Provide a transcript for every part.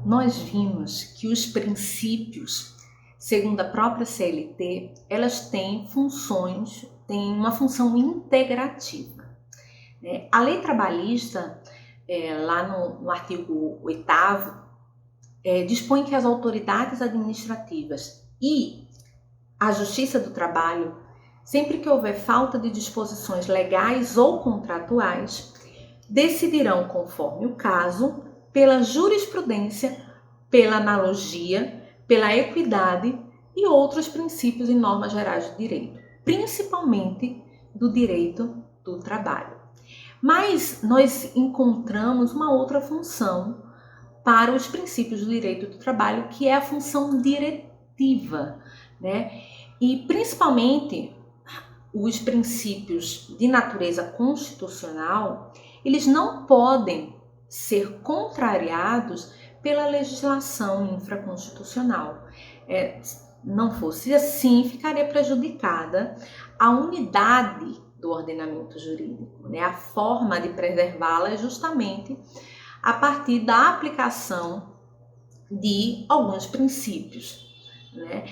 nós vimos que os princípios, segundo a própria CLT, elas têm uma função integrativa. A lei trabalhista, lá no artigo 8º, dispõe que as autoridades administrativas e a Justiça do Trabalho, sempre que houver falta de disposições legais ou contratuais, decidirão, conforme o caso, pela jurisprudência, pela analogia, pela equidade e outros princípios e normas gerais do direito, principalmente do direito do trabalho. Mas nós encontramos uma outra função para os princípios do direito do trabalho, que é a função diretiva, né? E principalmente os princípios de natureza constitucional, eles não podem ser contrariados pela legislação infraconstitucional. Não fosse assim, ficaria prejudicada a unidade do ordenamento jurídico, né? A forma de preservá-la é justamente a partir da aplicação de alguns princípios, né?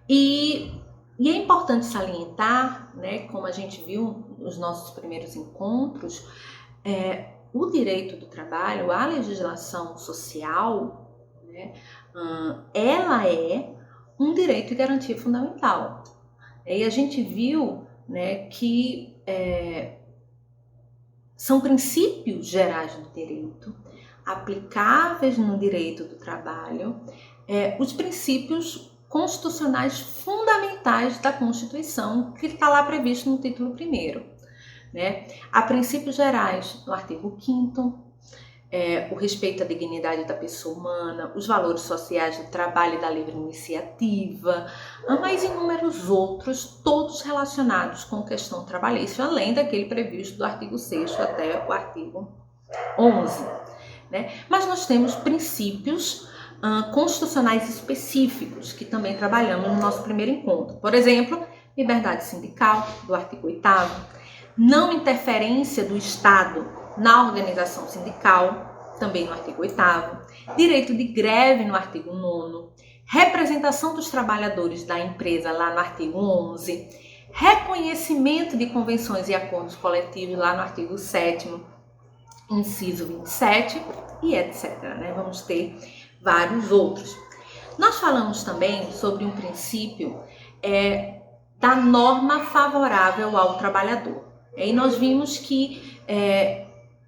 E é importante salientar, né, como a gente viu nos nossos primeiros encontros, o direito do trabalho, a legislação social, né, ela é um direito e garantia fundamental. E a gente viu, né, que são princípios gerais do direito, aplicáveis no direito do trabalho, os princípios constitucionais fundamentais da Constituição, que está lá previsto no título 1º. Né? Há princípios gerais no artigo 5º, o respeito à dignidade da pessoa humana, os valores sociais do trabalho e da livre iniciativa, mas inúmeros outros, todos relacionados com questão trabalhista, além daquele previsto do artigo 6º até o artigo 11. Né? Mas nós temos princípios constitucionais específicos que também trabalhamos no nosso primeiro encontro. Por exemplo, liberdade sindical, do artigo 8º, não interferência do Estado na organização sindical, também no artigo 8º, direito de greve no artigo 9º, representação dos trabalhadores da empresa lá no artigo 11º, reconhecimento de convenções e acordos coletivos lá no artigo 7º, inciso 27 e etc. Né? Vamos ter vários outros. Nós falamos também sobre um princípio da norma favorável ao trabalhador. E nós vimos que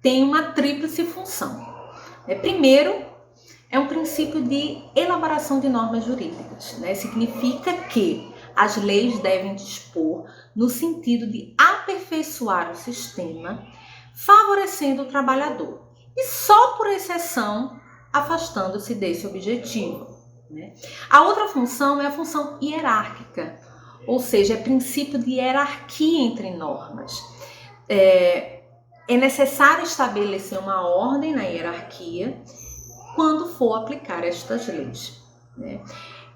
tem uma tríplice função. Primeiro, é um princípio de elaboração de normas jurídicas. Né? Significa que as leis devem dispor no sentido de aperfeiçoar o sistema, favorecendo o trabalhador. E só por exceção, afastando-se desse objetivo. Né? A outra função é a função hierárquica, ou seja, é princípio de hierarquia entre normas. É necessário estabelecer uma ordem na hierarquia quando for aplicar estas leis. Né?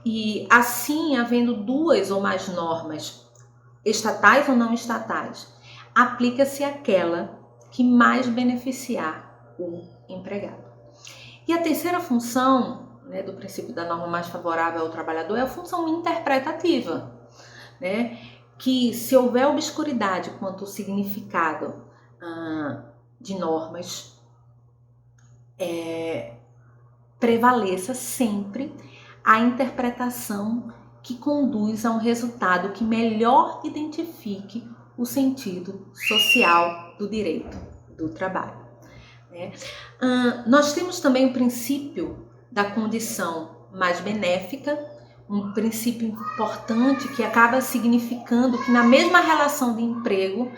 E assim, havendo duas ou mais normas, estatais ou não estatais, aplica-se aquela que mais beneficiar o empregado. E a terceira função, né, do princípio da norma mais favorável ao trabalhador é a função interpretativa, né, que se houver obscuridade quanto ao significado de normas, prevaleça sempre a interpretação que conduz a um resultado que melhor identifique o sentido social do direito do trabalho. Nós temos também o princípio da condição mais benéfica, um princípio importante que acaba significando que na mesma relação de emprego,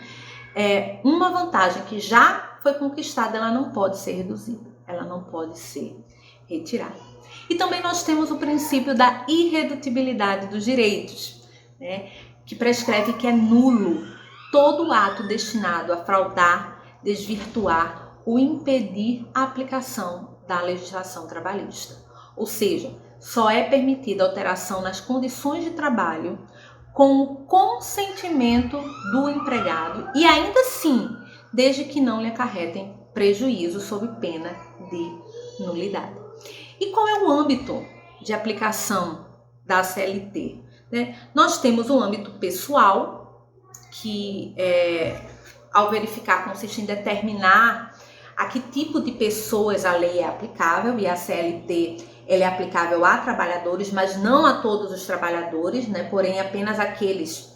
uma vantagem que já foi conquistada, ela não pode ser reduzida, ela não pode ser retirada. E também nós temos o princípio da irredutibilidade dos direitos, né, que prescreve que é nulo todo ato destinado a fraudar, desvirtuar ou impedir a aplicação da legislação trabalhista. Ou seja, só é permitida alteração nas condições de trabalho com o consentimento do empregado e ainda assim, desde que não lhe acarretem prejuízo sob pena de nulidade. E qual é o âmbito de aplicação da CLT? Né? Nós temos o âmbito pessoal, que ao verificar consiste em determinar a que tipo de pessoas a lei é aplicável, e a CLT ela é aplicável a trabalhadores, mas não a todos os trabalhadores, né? Porém apenas aqueles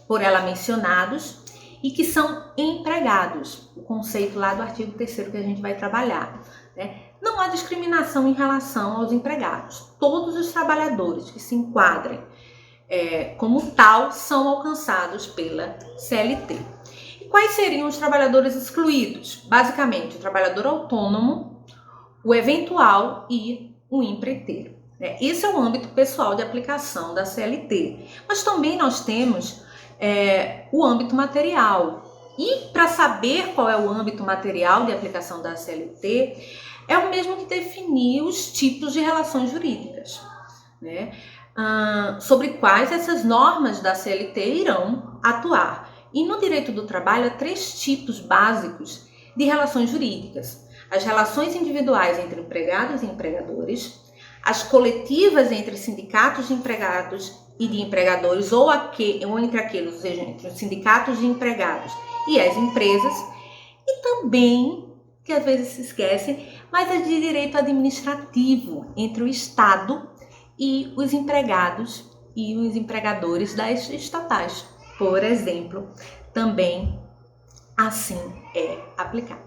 por ela mencionados e que são empregados, o conceito lá do artigo 3º que a gente vai trabalhar, né? Não há discriminação em relação aos empregados. Todos os trabalhadores que se enquadrem como tal são alcançados pela CLT. E quais seriam os trabalhadores excluídos? Basicamente, o trabalhador autônomo, o eventual e o empreiteiro. Esse é o âmbito pessoal de aplicação da CLT. Mas também nós temos o âmbito material. E para saber qual é o âmbito material de aplicação da CLT, é o mesmo que definir os tipos de relações jurídicas, né? Sobre quais essas normas da CLT irão atuar. E no direito do trabalho há 3 tipos básicos de relações jurídicas: as relações individuais entre empregados e empregadores, as coletivas entre sindicatos de empregados e de empregadores, ou entre aqueles, ou seja, entre os sindicatos de empregados e as empresas, e também, que às vezes se esquecem, mas as de direito administrativo entre o Estado e os empregados e os empregadores das estatais, por exemplo, também assim é aplicado.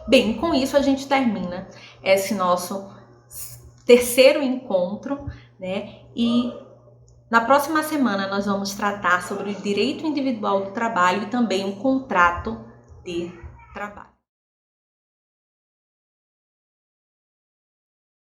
Bem, com isso a gente termina esse nosso 3º encontro, né? E na próxima semana nós vamos tratar sobre o direito individual do trabalho e também o contrato de trabalho.